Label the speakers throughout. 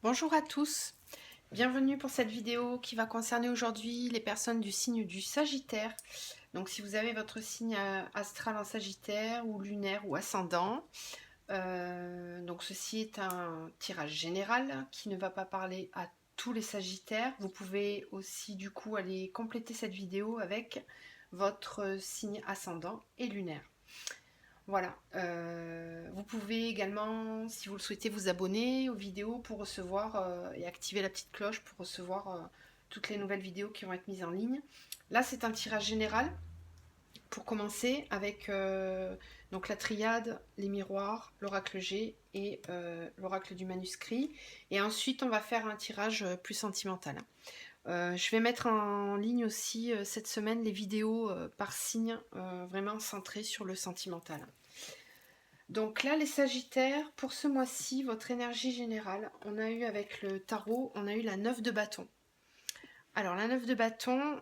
Speaker 1: Bonjour à tous, bienvenue pour cette vidéo qui va concerner aujourd'hui les personnes du signe du Sagittaire. Donc si vous avez votre signe astral en Sagittaire ou lunaire ou ascendant, donc ceci est un tirage général qui ne va pas parler à tous les Sagittaires. Vous pouvez aussi du coup aller compléter cette vidéo avec votre signe ascendant et lunaire. Voilà, vous pouvez également, si vous le souhaitez, vous abonner aux vidéos pour recevoir et activer la petite cloche pour recevoir toutes les nouvelles vidéos qui vont être mises en ligne. Là, c'est un tirage général pour commencer avec donc la triade, les miroirs, l'oracle G et l'oracle du manuscrit. Et ensuite, on va faire un tirage plus sentimental. Je vais mettre en ligne aussi cette semaine les vidéos par signe, vraiment centrées sur le sentimental. Donc là, les Sagittaires, pour ce mois-ci, votre énergie générale, on a eu avec le tarot, on a eu la 9 de bâton. Alors la 9 de bâton,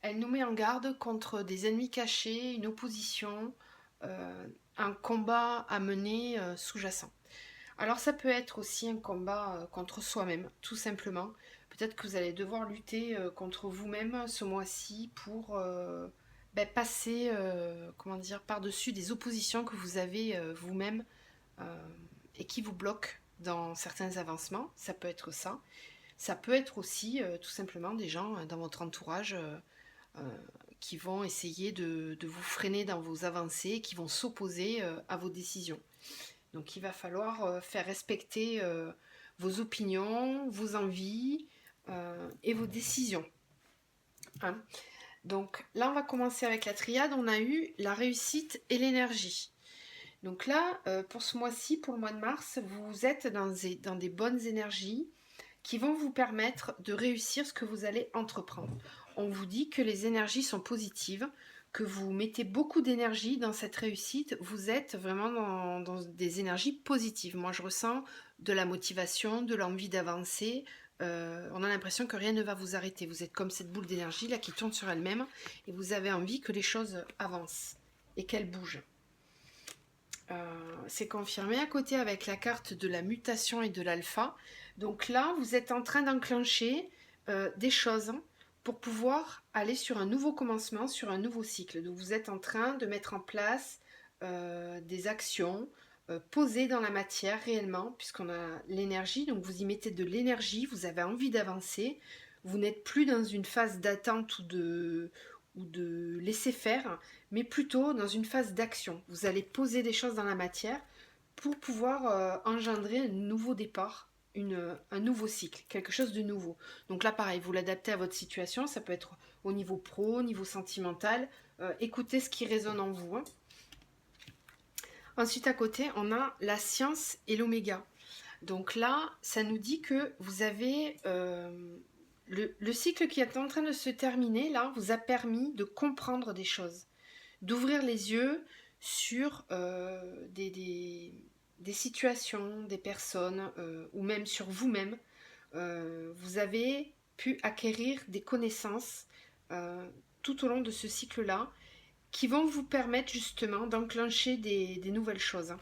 Speaker 1: elle nous met en garde contre des ennemis cachés, une opposition, un combat à mener sous-jacent. Alors ça peut être aussi un combat contre soi-même, tout simplement. Peut-être que vous allez devoir lutter contre vous-même ce mois-ci pour passer comment dire, par-dessus des oppositions que vous avez vous-même et qui vous bloquent dans certains avancements. Ça peut être ça. Ça peut être aussi tout simplement des gens dans votre entourage qui vont essayer de vous freiner dans vos avancées, qui vont s'opposer à vos décisions. Donc il va falloir faire respecter vos opinions, vos envies et vos décisions. Hein. Donc là, on va commencer avec la triade. On a eu la réussite et l'énergie. Donc là, pour ce mois-ci, pour le mois de mars, vous êtes dans des bonnes énergies qui vont vous permettre de réussir ce que vous allez entreprendre. On vous dit que les énergies sont positives, que vous mettez beaucoup d'énergie dans cette réussite, vous êtes vraiment dans des énergies positives. Moi, je ressens de la motivation, de l'envie d'avancer. On a l'impression que rien ne va vous arrêter. Vous êtes comme cette boule d'énergie là qui tourne sur elle-même et vous avez envie que les choses avancent et qu'elles bougent. C'est confirmé à côté avec la carte de la mutation et de l'alpha. Donc là, vous êtes en train d'enclencher des choses pour pouvoir aller sur un nouveau commencement, sur un nouveau cycle. Donc vous êtes en train de mettre en place des actions posées dans la matière réellement, puisqu'on a l'énergie, donc vous y mettez de l'énergie, vous avez envie d'avancer, vous n'êtes plus dans une phase d'attente ou de laisser faire, mais plutôt dans une phase d'action. Vous allez poser des choses dans la matière pour pouvoir engendrer un nouveau départ, un nouveau cycle, quelque chose de nouveau. Donc là, pareil, vous l'adaptez à votre situation, ça peut être au niveau pro, au niveau sentimental, écoutez ce qui résonne en vous. Hein. Ensuite, à côté, on a la science et l'oméga. Donc là, ça nous dit que vous avez le cycle qui est en train de se terminer, là, vous a permis de comprendre des choses, d'ouvrir les yeux sur des situations, des personnes, ou même sur vous-même. Vous avez pu acquérir des connaissances tout au long de ce cycle-là qui vont vous permettre justement d'enclencher des nouvelles choses.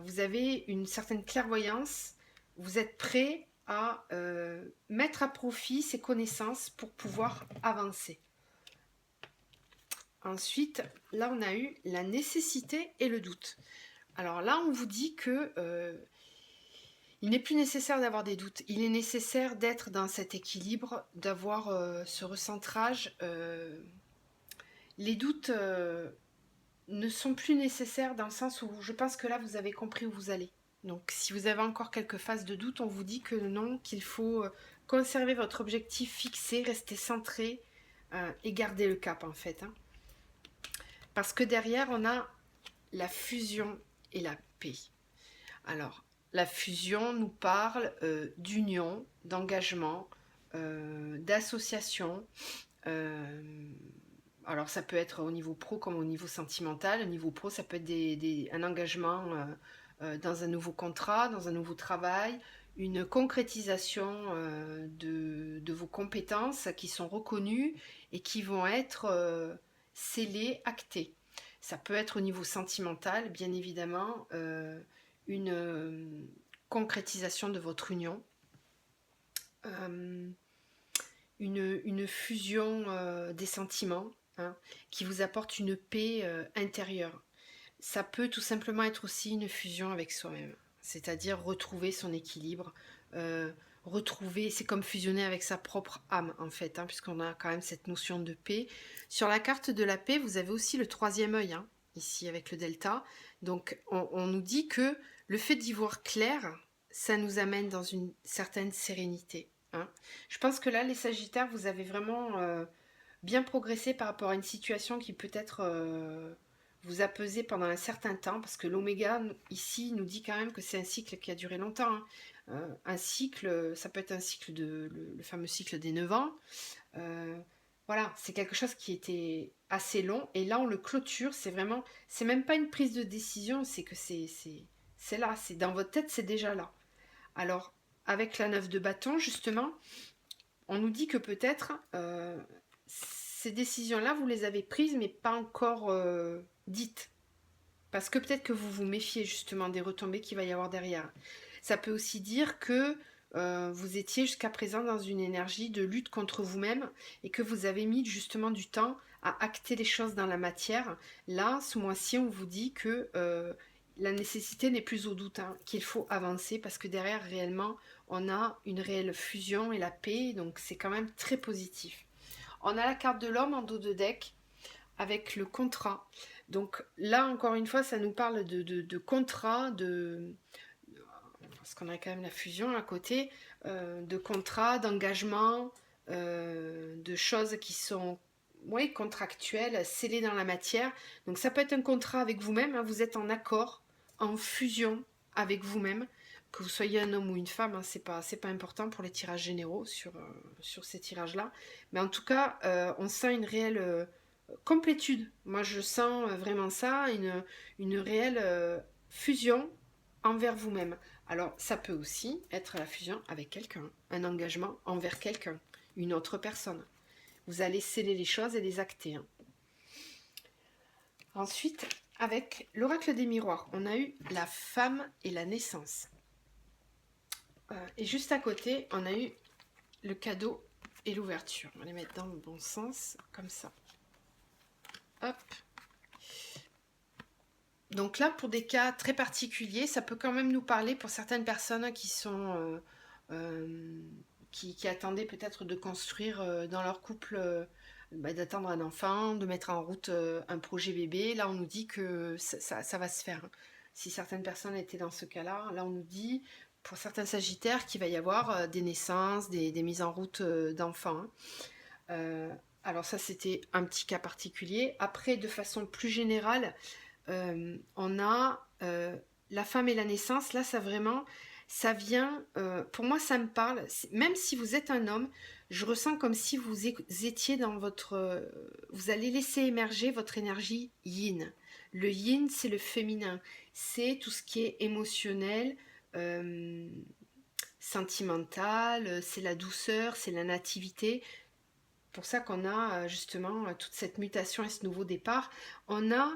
Speaker 1: Vous avez une certaine clairvoyance, vous êtes prêt à mettre à profit ces connaissances pour pouvoir avancer. Ensuite, là, on a eu la nécessité et le doute. Alors là, on vous dit que il n'est plus nécessaire d'avoir des doutes. Il est nécessaire d'être dans cet équilibre, d'avoir ce recentrage. Les doutes ne sont plus nécessaires dans le sens où je pense que là, vous avez compris où vous allez. Donc, si vous avez encore quelques phases de doute, on vous dit que non, qu'il faut conserver votre objectif fixé, rester centré et garder le cap, en fait. Hein. Parce que derrière, on a la fusion et la paix. Alors, la fusion nous parle d'union, d'engagement, d'association. Alors, ça peut être au niveau pro comme au niveau sentimental. Au niveau pro, ça peut être un engagement dans un nouveau contrat, dans un nouveau travail, une concrétisation de vos compétences qui sont reconnues et qui vont être scellées, actées. Ça peut être au niveau sentimental, bien évidemment, une concrétisation de votre union, une fusion des sentiments, hein, qui vous apporte une paix intérieure. Ça peut tout simplement être aussi une fusion avec soi-même, c'est-à-dire retrouver son équilibre, retrouver, c'est comme fusionner avec sa propre âme en fait, hein, puisqu'on a quand même cette notion de paix. Sur la carte de la paix, vous avez aussi le troisième œil, hein, ici avec le delta. Donc on nous dit que le fait d'y voir clair, ça nous amène dans une certaine sérénité. Hein. Je pense que là, les Sagittaires, vous avez vraiment bien progressé par rapport à une situation qui peut-être vous a pesé pendant un certain temps, parce que l'oméga, ici, nous dit quand même que c'est un cycle qui a duré longtemps. Hein. Un cycle, ça peut être un cycle le fameux cycle des 9 ans. Voilà, c'est quelque chose qui était assez long, et là, on le clôture, c'est vraiment, c'est même pas une prise de décision, c'est que c'est là, c'est dans votre tête, c'est déjà là. Alors, avec la 9 de bâton, justement, on nous dit que peut-être ces décisions-là, vous les avez prises, mais pas encore dites. Parce que peut-être que vous vous méfiez justement des retombées qu'il va y avoir derrière. Ça peut aussi dire que vous étiez jusqu'à présent dans une énergie de lutte contre vous-même et que vous avez mis justement du temps à acter les choses dans la matière. Là, ce mois-ci, on vous dit que la nécessité n'est plus au doute, hein, qu'il faut avancer parce que derrière, réellement, on a une réelle fusion et la paix, donc c'est quand même très positif. On a la carte de l'homme en dos de deck avec le contrat. Donc là, encore une fois, ça nous parle de contrat, parce qu'on a quand même la fusion à côté, de contrat, d'engagement, de choses qui sont contractuelles, scellées dans la matière. Donc ça peut être un contrat avec vous-même, hein, vous êtes en accord, en fusion avec vous-même, que vous soyez un homme ou une femme, hein, c'est pas important pour les tirages généraux sur ces tirages-là. Mais en tout cas, on sent une réelle complétude. Moi, je sens vraiment ça, une réelle fusion envers vous-même. Alors, ça peut aussi être la fusion avec quelqu'un, un engagement envers quelqu'un, une autre personne. Vous allez sceller les choses et les acter. Hein. Ensuite, avec l'oracle des miroirs, on a eu la femme et la naissance. Et juste à côté, on a eu le cadeau et l'ouverture. On va les mettre dans le bon sens, comme ça. Hop. Donc là, pour des cas très particuliers, ça peut quand même nous parler pour certaines personnes qui sont qui attendaient peut-être de construire dans leur couple, d'attendre un enfant, de mettre en route un projet bébé. Là, on nous dit que ça va se faire. Si certaines personnes étaient dans ce cas-là, là, on nous dit, pour certains sagittaires, qu'il va y avoir des naissances, des mises en route d'enfants. Alors ça, c'était un petit cas particulier. Après, de façon plus générale, on a la femme et la naissance. Là, ça vraiment, ça vient, pour moi, ça me parle. Même si vous êtes un homme, je ressens comme si vous étiez dans votre... vous allez laisser émerger votre énergie yin. Le yin, c'est le féminin. C'est tout ce qui est émotionnel, sentimental, c'est la douceur, c'est la nativité. Pour ça qu'on a justement toute cette mutation et ce nouveau départ. On a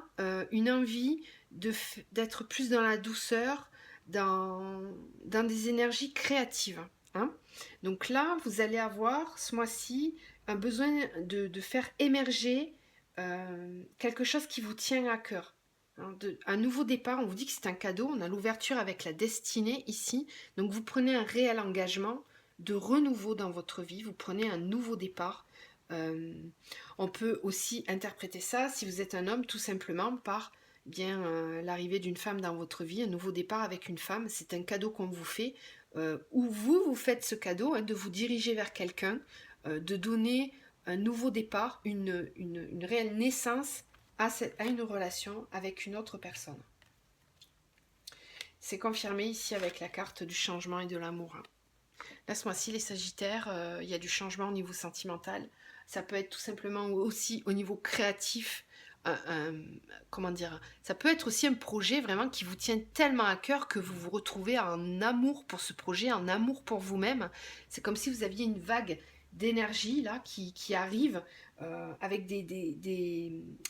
Speaker 1: une envie d'être plus dans la douceur, dans des énergies créatives. Hein. Donc là, vous allez avoir ce mois-ci un besoin de faire émerger quelque chose qui vous tient à cœur. Hein, un nouveau départ, on vous dit que c'est un cadeau, on a l'ouverture avec la destinée ici. Donc vous prenez un réel engagement de renouveau dans votre vie, vous prenez un nouveau départ. On peut aussi interpréter ça, si vous êtes un homme, tout simplement par l'arrivée d'une femme dans votre vie, un nouveau départ avec une femme. C'est un cadeau qu'on vous fait, où vous faites ce cadeau, hein, de vous diriger vers quelqu'un, de donner un nouveau départ, une réelle naissance à une relation avec une autre personne. C'est confirmé ici avec la carte du changement et de l'amour. Hein. Là, ce mois-ci, les Sagittaires, il y a du changement au niveau sentimental. Ça peut être tout simplement aussi au niveau créatif. Comment dire, ça peut être aussi un projet vraiment qui vous tient tellement à cœur que vous vous retrouvez en amour pour ce projet, en amour pour vous-même. C'est comme si vous aviez une vague d'énergie là qui arrive avec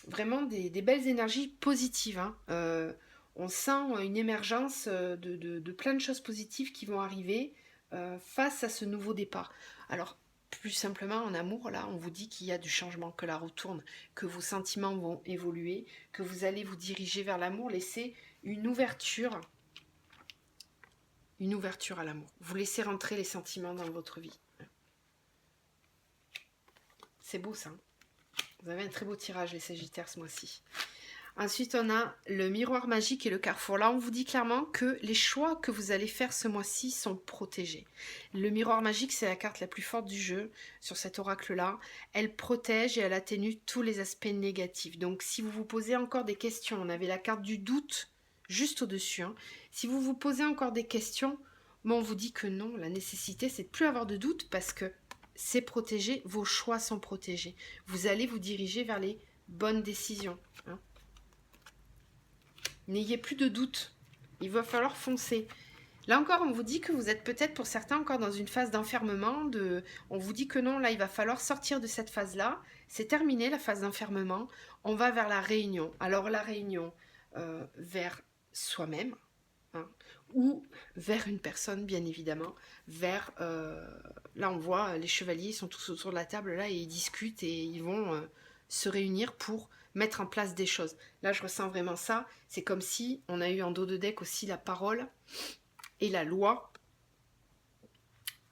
Speaker 1: vraiment des belles énergies positives. Hein. on sent une émergence de plein de choses positives qui vont arriver face à ce nouveau départ. Alors, plus simplement en amour, là, on vous dit qu'il y a du changement, que la roue tourne, que vos sentiments vont évoluer, que vous allez vous diriger vers l'amour, laisser une ouverture à l'amour. Vous laissez rentrer les sentiments dans votre vie. C'est beau ça. Vous avez un très beau tirage les Sagittaires ce mois-ci. Ensuite, on a le miroir magique et le carrefour. Là, on vous dit clairement que les choix que vous allez faire ce mois-ci sont protégés. Le miroir magique, c'est la carte la plus forte du jeu sur cet oracle-là. Elle protège et elle atténue tous les aspects négatifs. Donc, si vous vous posez encore des questions, on avait la carte du doute juste au-dessus. Hein. Si vous vous posez encore des questions, on vous dit que non, la nécessité, c'est de plus avoir de doute parce que c'est protégé, vos choix sont protégés. Vous allez vous diriger vers les bonnes décisions. Hein. N'ayez plus de doute. Il va falloir foncer. Là encore, on vous dit que vous êtes peut-être pour certains encore dans une phase d'enfermement. On vous dit que non, là, il va falloir sortir de cette phase-là. C'est terminé, la phase d'enfermement. On va vers la réunion. Alors, la réunion vers soi-même, hein, ou vers une personne, bien évidemment. Vers, là, on voit, les chevaliers sont tous autour de la table, là, et ils discutent et ils vont se réunir pour mettre en place des choses. Là, je ressens vraiment ça. C'est comme si on a eu en dos de deck aussi la parole et la loi.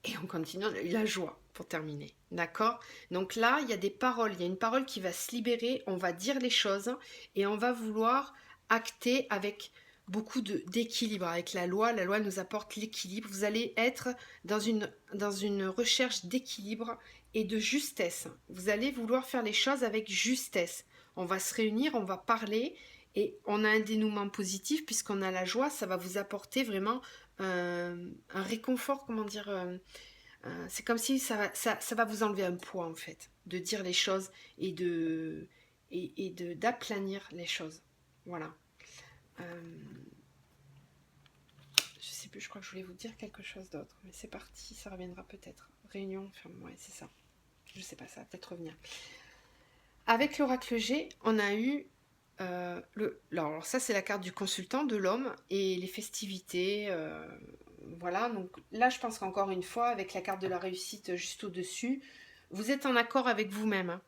Speaker 1: Et on continue, on a eu la joie pour terminer. D'accord? Donc là, il y a des paroles. Il y a une parole qui va se libérer. On va dire les choses et on va vouloir acter avec beaucoup d'équilibre. Avec la loi nous apporte l'équilibre. Vous allez être dans une recherche d'équilibre et de justesse. Vous allez vouloir faire les choses avec justesse. On va se réunir, on va parler et on a un dénouement positif puisqu'on a la joie. Ça va vous apporter vraiment un réconfort, comment dire, c'est comme si ça va vous enlever un poids en fait, de dire les choses et d'aplanir les choses. Voilà. Je sais plus, je crois que je voulais vous dire quelque chose d'autre, mais c'est parti, ça reviendra peut-être. Réunion, enfin, ouais, c'est ça. Je sais pas, ça va peut-être revenir. Avec l'oracle G, on a eu alors ça c'est la carte du consultant, de l'homme, et les festivités, voilà. Donc là je pense qu'encore une fois, avec la carte de la réussite juste au-dessus, vous êtes en accord avec vous-même.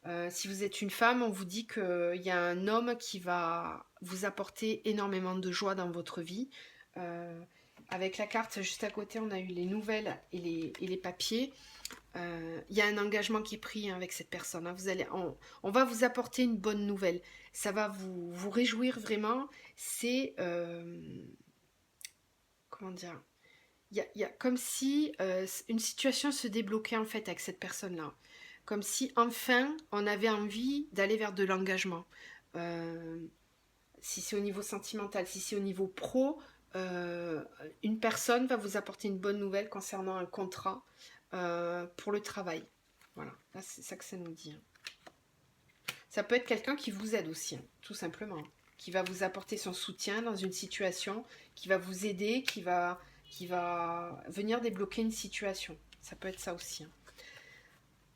Speaker 1: Hein. Si vous êtes une femme, on vous dit qu'il y a un homme qui va vous apporter énormément de joie dans votre vie. Avec la carte juste à côté, on a eu les nouvelles et les papiers. Il y a un engagement qui est pris avec cette personne. Hein. On va vous apporter une bonne nouvelle. Ça va vous réjouir vraiment. C'est... comment dire, il y a comme si une situation se débloquait en fait avec cette personne-là. Comme si enfin on avait envie d'aller vers de l'engagement. Si c'est au niveau sentimental, si c'est au niveau pro, une personne va vous apporter une bonne nouvelle concernant un contrat pour le travail. Voilà, là c'est ça que ça nous dit. Hein. Ça peut être quelqu'un qui vous aide aussi, hein, tout simplement. Qui va vous apporter son soutien dans une situation, qui va vous aider, qui va venir débloquer une situation. Ça peut être ça aussi. Hein.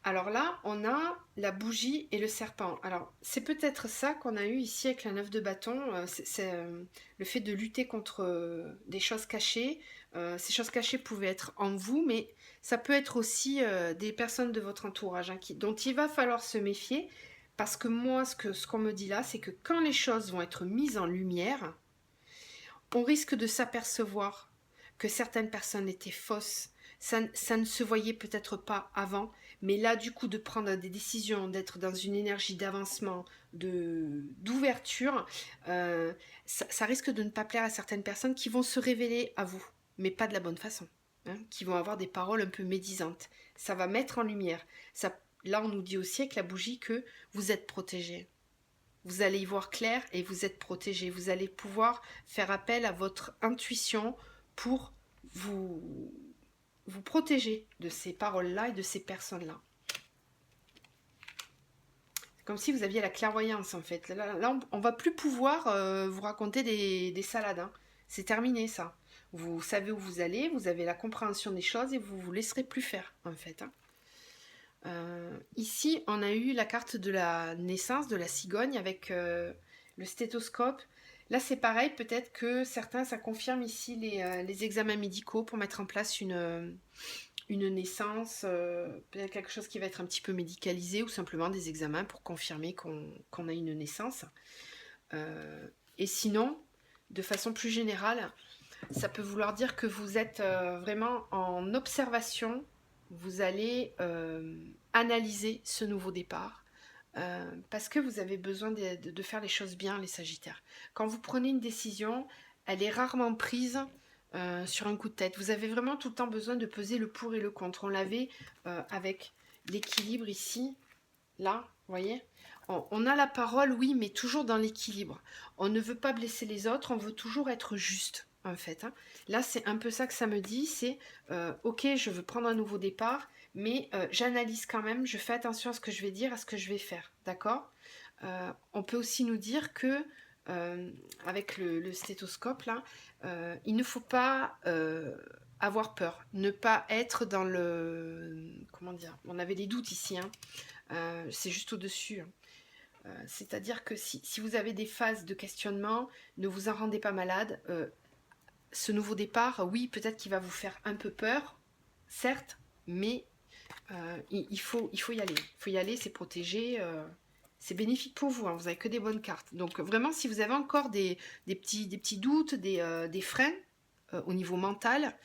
Speaker 1: Alors là, on a la bougie et le serpent. Alors, c'est peut-être ça qu'on a eu ici avec la 9 de bâton. C'est le fait de lutter contre des choses cachées. Ces choses cachées pouvaient être en vous, mais ça peut être aussi des personnes de votre entourage hein, dont il va falloir se méfier. Parce que moi, ce qu'on me dit là, c'est que quand les choses vont être mises en lumière, on risque de s'apercevoir que certaines personnes étaient fausses. Ça ne se voyait peut-être pas avant, mais là, du coup, de prendre des décisions, d'être dans une énergie d'avancement, d'ouverture, ça risque de ne pas plaire à certaines personnes qui vont se révéler à vous, mais pas de la bonne façon, hein, qui vont avoir des paroles un peu médisantes. Ça va mettre en lumière. Là, on nous dit aussi avec la bougie que vous êtes protégé. Vous allez y voir clair et vous êtes protégé. Vous allez pouvoir faire appel à votre intuition pour vous protéger de ces paroles-là et de ces personnes-là. C'est comme si vous aviez la clairvoyance en fait. Là on ne va plus pouvoir vous raconter des salades. Hein. C'est terminé ça. Vous savez où vous allez, vous avez la compréhension des choses et vous ne vous laisserez plus faire en fait. Hein. Ici, on a eu la carte de la naissance de la cigogne avec le stéthoscope. Là, c'est pareil, peut-être que certains, ça confirme ici les examens médicaux pour mettre en place une naissance, peut-être quelque chose qui va être un petit peu médicalisé ou simplement des examens pour confirmer qu'on a une naissance. Et sinon, de façon plus générale, ça peut vouloir dire que vous êtes vraiment en observation, vous allez analyser ce nouveau départ. Parce que vous avez besoin de faire les choses bien, les Sagittaires. Quand vous prenez une décision, elle est rarement prise sur un coup de tête. Vous avez vraiment tout le temps besoin de peser le pour et le contre. On l'avait avec l'équilibre ici, là, vous voyez. On a la parole, oui, mais toujours dans l'équilibre. On ne veut pas blesser les autres, on veut toujours être juste, en fait. Hein. Là, c'est un peu ça que ça me dit, c'est ok, je veux prendre un nouveau départ, mais j'analyse quand même, je fais attention à ce que je vais dire, à ce que je vais faire, d'accord. On peut aussi nous dire que, avec le stéthoscope, là, il ne faut pas avoir peur, ne pas être dans le... Comment dire? On avait des doutes ici, hein. C'est juste au-dessus. Hein. C'est-à-dire que si vous avez des phases de questionnement, ne vous en rendez pas malade. Ce nouveau départ, oui, peut-être qu'il va vous faire un peu peur, certes, mais il faut y aller. Il faut y aller, c'est protégé, c'est bénéfique pour vous, hein, vous n'avez que des bonnes cartes. Donc vraiment, si vous avez encore des petits doutes, des freins au niveau mental,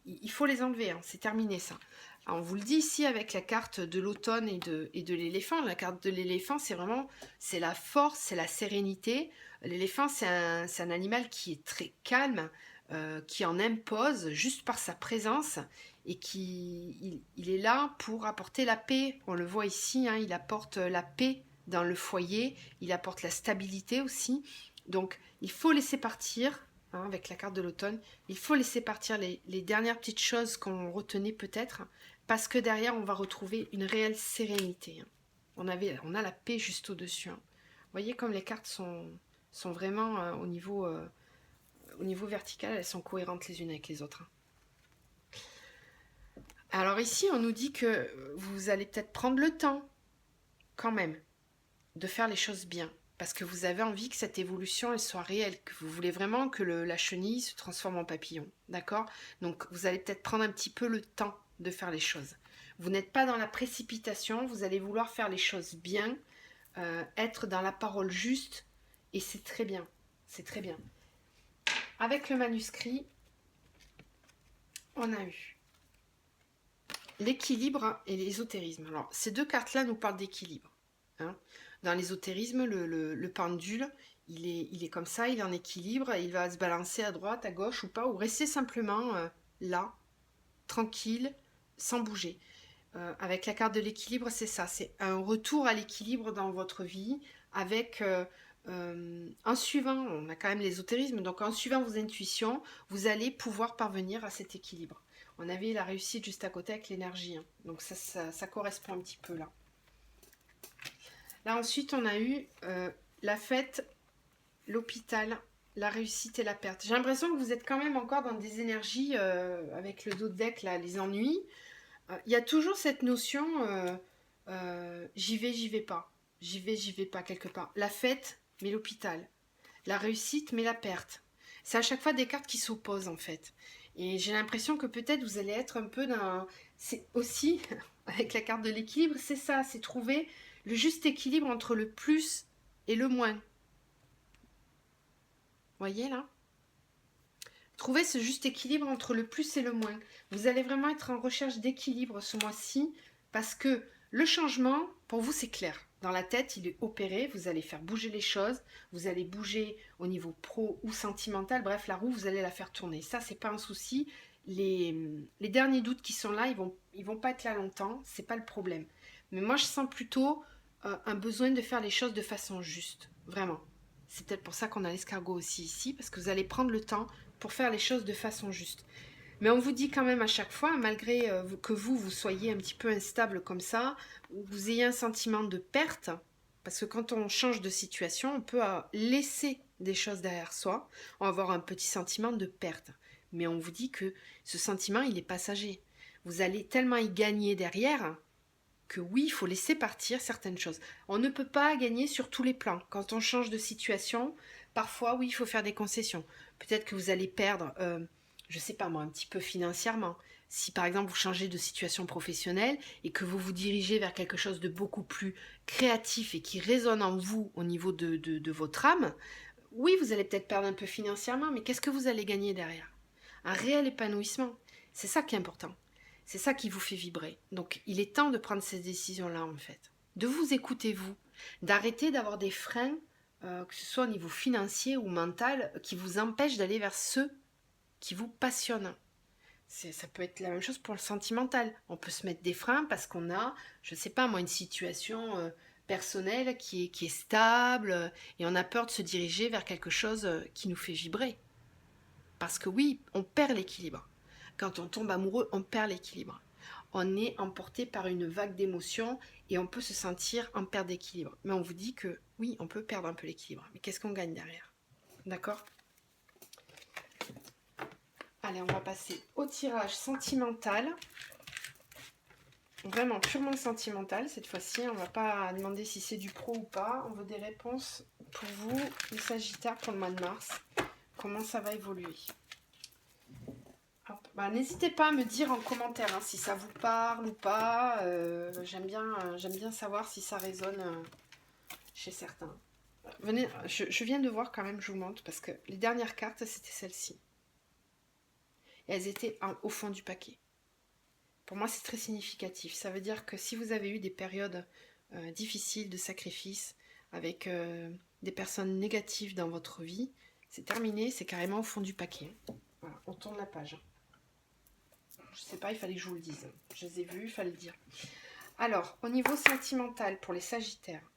Speaker 1: il faut les enlever, hein, c'est terminé ça. Alors, on vous le dit ici avec la carte de l'automne et de l'éléphant. La carte de l'éléphant, c'est vraiment, c'est la force, c'est la sérénité. L'éléphant, c'est un animal qui est très calme, qui en impose juste par sa présence et il est là pour apporter la paix. On le voit ici, hein, il apporte la paix dans le foyer, il apporte la stabilité aussi. Donc, il faut laisser partir. Hein, avec la carte de l'automne, il faut laisser partir les dernières petites choses qu'on retenait peut-être, parce que derrière, on va retrouver une réelle sérénité. Hein. On a la paix juste au-dessus. Hein. Vous voyez comme les cartes sont vraiment au niveau vertical, elles sont cohérentes les unes avec les autres. Hein. Alors ici, on nous dit que vous allez peut-être prendre le temps, quand même, de faire les choses bien. Parce que vous avez envie que cette évolution elle soit réelle, que vous voulez vraiment que la chenille se transforme en papillon, d'accord? Donc vous allez peut-être prendre un petit peu le temps de faire les choses. Vous n'êtes pas dans la précipitation, vous allez vouloir faire les choses bien, être dans la parole juste, et c'est très bien, c'est très bien. Avec le manuscrit, on a eu l'équilibre et l'ésotérisme. Alors ces deux cartes-là nous parlent d'équilibre. Hein. Dans l'ésotérisme, le pendule, il est comme ça, il est en équilibre, il va se balancer à droite, à gauche ou pas, ou rester simplement là, tranquille, sans bouger. Avec la carte de l'équilibre, c'est ça, c'est un retour à l'équilibre dans votre vie, avec en suivant, on a quand même l'ésotérisme, donc en suivant vos intuitions, vous allez pouvoir parvenir à cet équilibre. On avait la réussite juste à côté avec l'énergie, hein. Donc ça correspond un petit peu là. Là ensuite on a eu la fête, l'hôpital, la réussite et la perte. J'ai l'impression que vous êtes quand même encore dans des énergies avec le dos de deck là, les ennuis. Il y a toujours cette notion j'y vais pas. J'y vais pas quelque part. La fête, mais l'hôpital. La réussite, mais la perte. C'est à chaque fois des cartes qui s'opposent en fait. Et j'ai l'impression que peut-être vous allez être un peu dans... C'est aussi, avec la carte de l'équilibre, c'est ça, c'est trouver le juste équilibre entre le plus et le moins. Voyez là ? Trouver ce juste équilibre entre le plus et le moins. Vous allez vraiment être en recherche d'équilibre ce mois-ci parce que le changement, pour vous, c'est clair. Dans la tête, il est opéré, vous allez faire bouger les choses, vous allez bouger au niveau pro ou sentimental, bref, la roue, vous allez la faire tourner. Ça, c'est pas un souci. Les derniers doutes qui sont là, ils vont pas être là longtemps, c'est pas le problème. Mais moi, je sens plutôt un besoin de faire les choses de façon juste, vraiment. C'est peut-être pour ça qu'on a l'escargot aussi ici, parce que vous allez prendre le temps pour faire les choses de façon juste. Mais on vous dit quand même à chaque fois, malgré que vous soyez un petit peu instable comme ça, ou que vous ayez un sentiment de perte, parce que quand on change de situation, on peut laisser des choses derrière soi, on va avoir un petit sentiment de perte. Mais on vous dit que ce sentiment, il est passager. Vous allez tellement y gagner derrière que oui, il faut laisser partir certaines choses. On ne peut pas gagner sur tous les plans. Quand on change de situation, Parfois, oui, il faut faire des concessions. Peut-être que vous allez perdre, je sais pas moi, un petit peu financièrement. Si par exemple vous changez de situation professionnelle et que vous vous dirigez vers quelque chose de beaucoup plus créatif et qui résonne en vous au niveau de votre âme, oui, vous allez peut-être perdre un peu financièrement, mais qu'est-ce que vous allez gagner derrière? Un réel épanouissement. C'est ça qui est important. C'est ça qui vous fait vibrer. Donc il est temps de prendre ces décisions-là en fait. De vous écouter vous. D'arrêter d'avoir des freins, que ce soit au niveau financier ou mental, qui vous empêchent d'aller vers ceux qui vous passionnent. Ça peut être la même chose pour le sentimental. On peut se mettre des freins parce qu'on a, je ne sais pas moi, une situation personnelle qui est stable et on a peur de se diriger vers quelque chose qui nous fait vibrer. Parce que oui, on perd l'équilibre. Quand on tombe amoureux, on perd l'équilibre. On est emporté par une vague d'émotions et on peut se sentir en perte d'équilibre. Mais on vous dit que oui, on peut perdre un peu l'équilibre. Mais qu'est-ce qu'on gagne derrière? D'accord? Allez, on va passer au tirage sentimental. Vraiment purement sentimental cette fois-ci. On ne va pas demander si c'est du pro ou pas. On veut des réponses pour vous, les Sagittaires, pour le mois de mars. Comment ça va évoluer? Bah, n'hésitez pas à me dire en commentaire hein, si ça vous parle ou pas. J'aime bien savoir si ça résonne chez certains. Venez, je viens de voir quand même, je vous montre, parce que les dernières cartes, c'était celles-ci. Et elles étaient au fond du paquet. Pour moi, c'est très significatif. Ça veut dire que si vous avez eu des périodes difficiles de sacrifice, avec des personnes négatives dans votre vie, c'est terminé, c'est carrément au fond du paquet. Voilà, on tourne la page. Je sais pas, il fallait que je vous le dise. Je les ai vus, il fallait le dire. Alors, au niveau sentimental, pour les Sagittaires,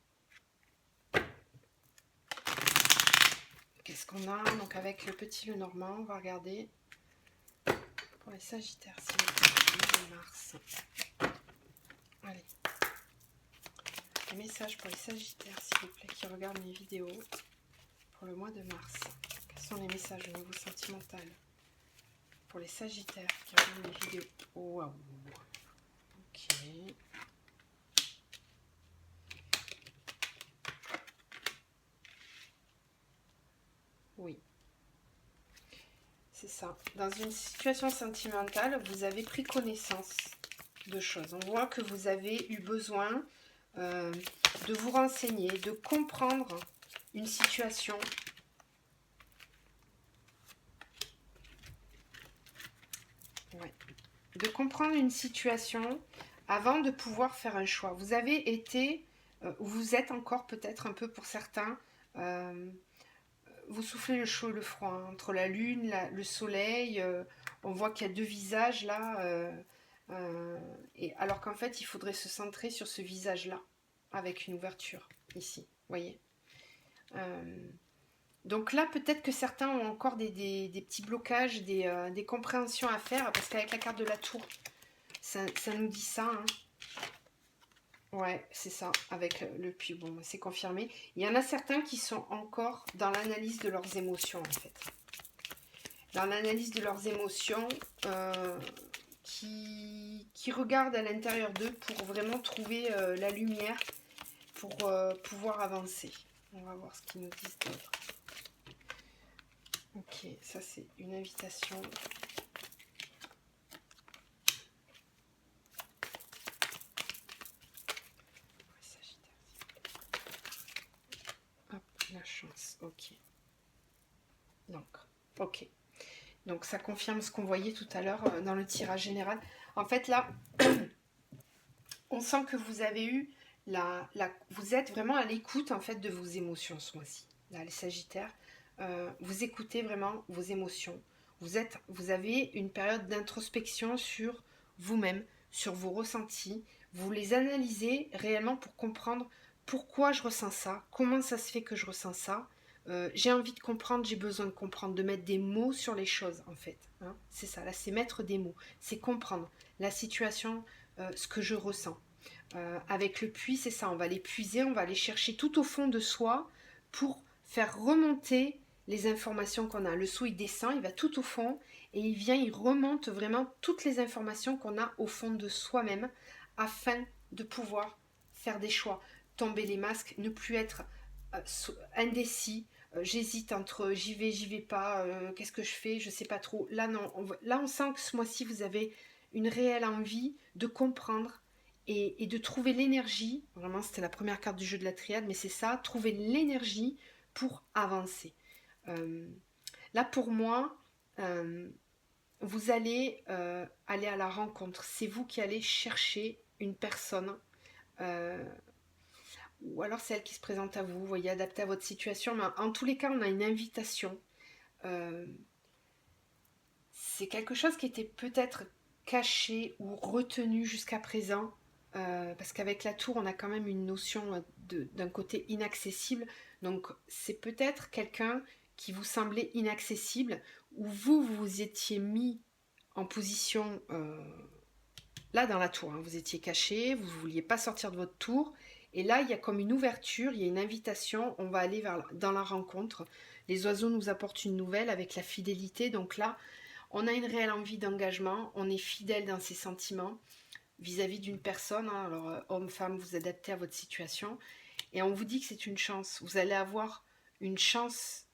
Speaker 1: qu'est-ce qu'on a? Donc, avec le petit le normand, on va regarder. Pour les Sagittaires, s'il vous plaît, de mars. Allez. Un message pour les Sagittaires, s'il vous plaît, qui regardent mes vidéos pour le mois de mars. Quels sont les messages au niveau sentimental pour les Sagittaires qui regardent mes vidéos? Waouh. Ok. Oui. C'est ça. Dans une situation sentimentale, vous avez pris connaissance de choses. On voit que vous avez eu besoin de vous renseigner, de comprendre une situation. Ouais. De comprendre une situation avant de pouvoir faire un choix. Vous avez été, vous êtes encore peut-être un peu pour certains, vous soufflez le chaud et le froid, hein, entre la lune, le soleil, on voit qu'il y a deux visages là, et alors qu'en fait il faudrait se centrer sur ce visage là, avec une ouverture, ici, vous voyez. Donc là peut-être que certains ont encore des petits blocages, des compréhensions à faire, parce qu'avec la carte de la tour, ça nous dit ça, hein. Ouais, c'est ça, avec le puits, bon, c'est confirmé. Il y en a certains qui sont encore dans l'analyse de leurs émotions, en fait. Dans l'analyse de leurs émotions, qui regardent à l'intérieur d'eux pour vraiment trouver la lumière, pour pouvoir avancer. On va voir ce qu'ils nous disent d'autre. Ok, ça c'est une invitation. La chance, ok. Donc, ok. Donc ça confirme ce qu'on voyait tout à l'heure dans le tirage général. En fait là, on sent que vous avez eu vous êtes vraiment à l'écoute en fait de vos émotions ce mois-ci. Là, les Sagittaires, vous écoutez vraiment vos émotions. Vous avez une période d'introspection sur vous-même, sur vos ressentis. Vous les analysez réellement pour comprendre pourquoi je ressens ça, comment ça se fait que je ressens ça. J'ai envie de comprendre, j'ai besoin de comprendre, de mettre des mots sur les choses en fait. Hein. C'est ça, là c'est mettre des mots, c'est comprendre la situation, ce que je ressens. Avec le puits, c'est ça, on va les puiser, on va aller chercher tout au fond de soi pour faire remonter les informations qu'on a. Le seau, il descend, il va tout au fond et il remonte vraiment toutes les informations qu'on a au fond de soi-même afin de pouvoir faire des choix, tomber les masques, ne plus être indécis, j'hésite entre j'y vais pas, qu'est-ce que je fais, je sais pas trop. Là non, là on sent que ce mois-ci vous avez une réelle envie de comprendre et de trouver l'énergie. Vraiment c'était la première carte du jeu de la triade, mais c'est ça, trouver l'énergie pour avancer. Euh, Là pour moi, vous allez aller à la rencontre. C'est vous qui allez chercher une personne. euh, ou alors c'est elle qui se présente à vous, vous voyez, adapté à votre situation. Mais en tous les cas, on a une invitation. Euh, c'est quelque chose qui était peut-être caché ou retenu jusqu'à présent. Parce qu'avec la tour, on a quand même une notion d'un côté inaccessible. Donc c'est peut-être quelqu'un qui vous semblait inaccessible, ou vous vous étiez mis en position là dans la tour, hein, vous étiez caché, vous ne vouliez pas sortir de votre tour, et là il y a comme une ouverture, il y a une invitation, on va aller dans la rencontre. Les oiseaux nous apportent une nouvelle avec la fidélité, donc là on a une réelle envie d'engagement, on est fidèle dans ses sentiments vis-à-vis d'une personne, hein, alors homme, femme, vous adaptez à votre situation, et on vous dit que c'est une chance, vous allez avoir une chance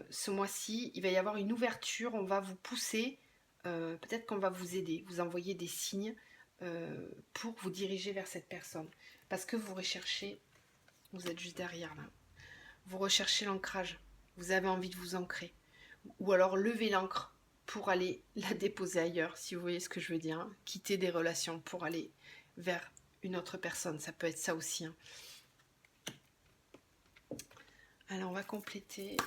Speaker 1: ce mois-ci, il va y avoir une ouverture, on va vous pousser, peut-être qu'on va vous aider, vous envoyer des signes pour vous diriger vers cette personne. Parce que vous recherchez, vous êtes juste derrière là, vous recherchez l'ancrage, vous avez envie de vous ancrer. Ou alors lever l'ancre pour aller la déposer ailleurs, si vous voyez ce que je veux dire. Hein. Quitter des relations pour aller vers une autre personne, ça peut être ça aussi. Hein. Alors on va compléter.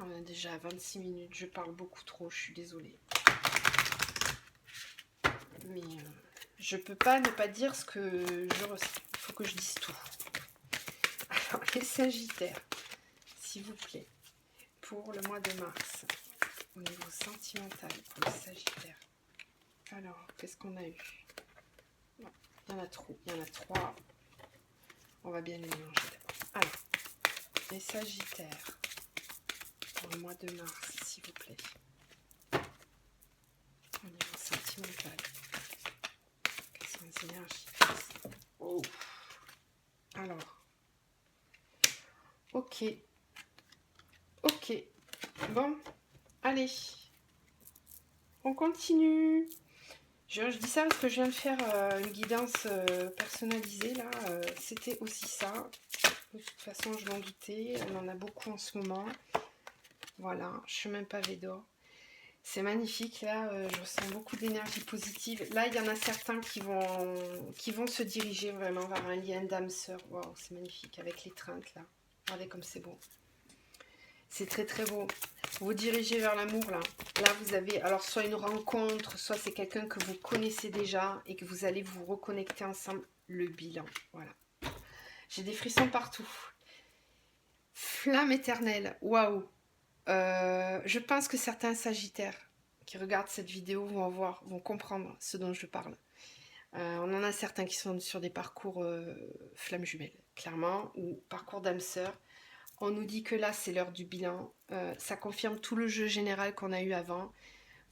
Speaker 1: On est déjà à 26 minutes, je parle beaucoup trop, je suis désolée. Mais je peux pas ne pas dire ce que je ressens. Il faut que je dise tout. Alors les Sagittaires, s'il vous plaît, pour le mois de mars, au niveau sentimental, pour les Sagittaires. Alors, qu'est-ce qu'on a eu? Non, il y en a trop, il y en a 3. On va bien les mélanger d'abord. Alors, les Sagittaires, pour le mois de mars, s'il vous plaît. Au niveau sentimental, quelles sont les énergies? Oh. Alors, ok. Ok. Bon, allez. On continue. Je dis ça parce que je viens de faire une guidance personnalisée, là. C'était aussi ça. De toute façon, je m'en doutais. On en a beaucoup en ce moment. Voilà, chemin pavé d'or. C'est magnifique, là. Je ressens beaucoup d'énergie positive. Là, il y en a certains qui vont se diriger vraiment vers un lien d'âme-sœur. Waouh, c'est magnifique. Avec l'étreinte, là. Regardez comme c'est beau. C'est très très beau. Vous dirigez vers l'amour là. Là vous avez alors soit une rencontre, soit c'est quelqu'un que vous connaissez déjà et que vous allez vous reconnecter ensemble. Le bilan, voilà. J'ai des frissons partout. Flamme éternelle, waouh. Je pense que certains Sagittaires qui regardent cette vidéo vont comprendre ce dont je parle. On en a certains qui sont sur des parcours flamme jumelle, clairement, ou parcours d'âme sœur. On nous dit que là, c'est l'heure du bilan. Ça confirme tout le jeu général qu'on a eu avant.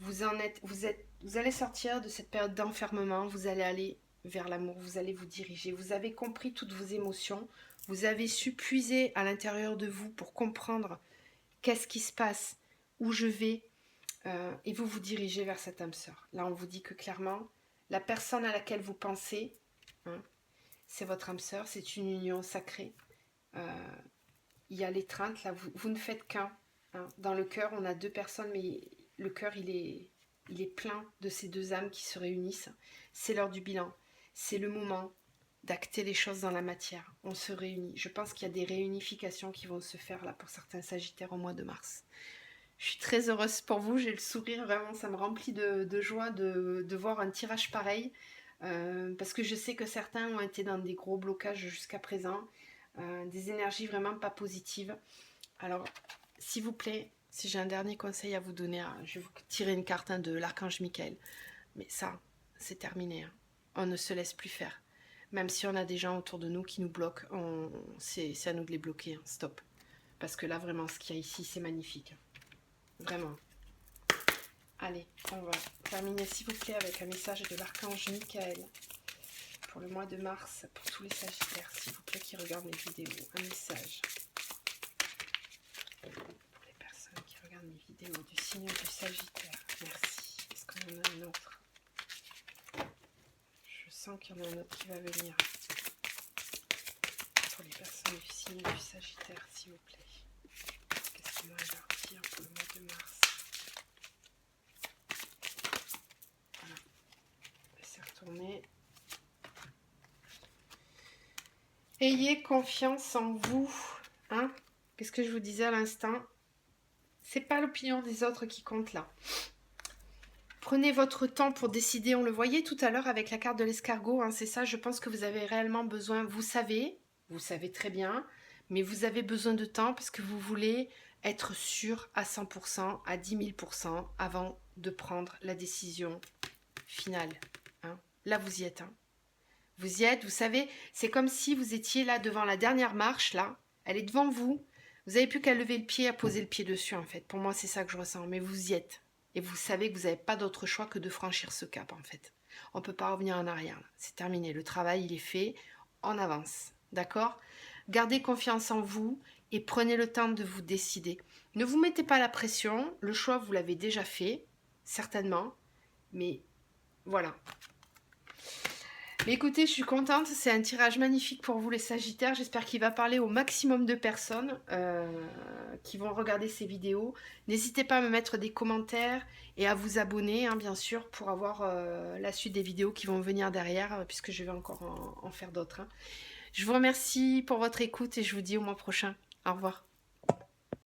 Speaker 1: Vous allez sortir de cette période d'enfermement. Vous allez aller vers l'amour. Vous allez vous diriger. Vous avez compris toutes vos émotions. Vous avez su puiser à l'intérieur de vous pour comprendre qu'est-ce qui se passe, où je vais. Et vous vous dirigez vers cette âme sœur. Là, on vous dit que clairement, la personne à laquelle vous pensez, hein, c'est votre âme sœur. C'est une union sacrée. Il y a l'étreinte, là, vous ne faites qu'un. Hein. Dans le cœur, on a 2 personnes, mais le cœur, il est plein de ces 2 âmes qui se réunissent. C'est l'heure du bilan. C'est le moment d'acter les choses dans la matière. On se réunit. Je pense qu'il y a des réunifications qui vont se faire là pour certains Sagittaires au mois de mars. Je suis très heureuse pour vous. J'ai le sourire, vraiment, ça me remplit de joie de voir un tirage pareil. Parce que je sais que certains ont été dans des gros blocages jusqu'à présent. Des énergies vraiment pas positives. Alors, s'il vous plaît, si j'ai un dernier conseil à vous donner, je vais vous tirer une carte de l'archange Michael. Mais ça, c'est terminé. Hein. On ne se laisse plus faire. Même si on a des gens autour de nous qui nous bloquent, c'est à nous de les bloquer. Hein. Stop. Parce que là, vraiment, ce qu'il y a ici, c'est magnifique. Vraiment. Allez, on va terminer, s'il vous plaît, avec un message de l'archange Michael. Pour le mois de mars, pour tous les Sagittaires, s'il vous plaît, qui regardent mes vidéos. Un message. Pour les personnes qui regardent mes vidéos du signe du Sagittaire. Merci. Est-ce qu'on en a un autre? Je sens qu'il y en a un autre qui va venir. Pour les personnes du signe du Sagittaire, s'il vous plaît. Qu'est-ce qu'on va leur dire pour le mois de mars? Voilà. Laissez retourner. Ayez confiance en vous. Hein? Qu'est-ce que je vous disais à l'instant? C'est pas l'opinion des autres qui compte là. Prenez votre temps pour décider. On le voyait tout à l'heure avec la carte de l'escargot. Hein, c'est ça, je pense que vous avez réellement besoin. Vous savez très bien, mais vous avez besoin de temps parce que vous voulez être sûr à 100%, à 10 000% avant de prendre la décision finale. Hein. Là, vous y êtes. Hein. Vous y êtes, vous savez, c'est comme si vous étiez là devant la dernière marche, là. Elle est devant vous. Vous n'avez plus qu'à lever le pied, à poser le pied dessus, en fait. Pour moi, c'est ça que je ressens. Mais vous y êtes. Et vous savez que vous n'avez pas d'autre choix que de franchir ce cap, en fait. On ne peut pas revenir en arrière. C'est terminé. Le travail, il est fait. On avance. D'accord? Gardez confiance en vous et prenez le temps de vous décider. Ne vous mettez pas la pression. Le choix, vous l'avez déjà fait, certainement. Mais voilà. Mais écoutez, je suis contente, c'est un tirage magnifique pour vous les Sagittaires. J'espère qu'il va parler au maximum de personnes qui vont regarder ces vidéos. N'hésitez pas à me mettre des commentaires et à vous abonner, hein, bien sûr, pour avoir la suite des vidéos qui vont venir derrière, puisque je vais encore en faire d'autres. Hein. Je vous remercie pour votre écoute et je vous dis au mois prochain. Au revoir.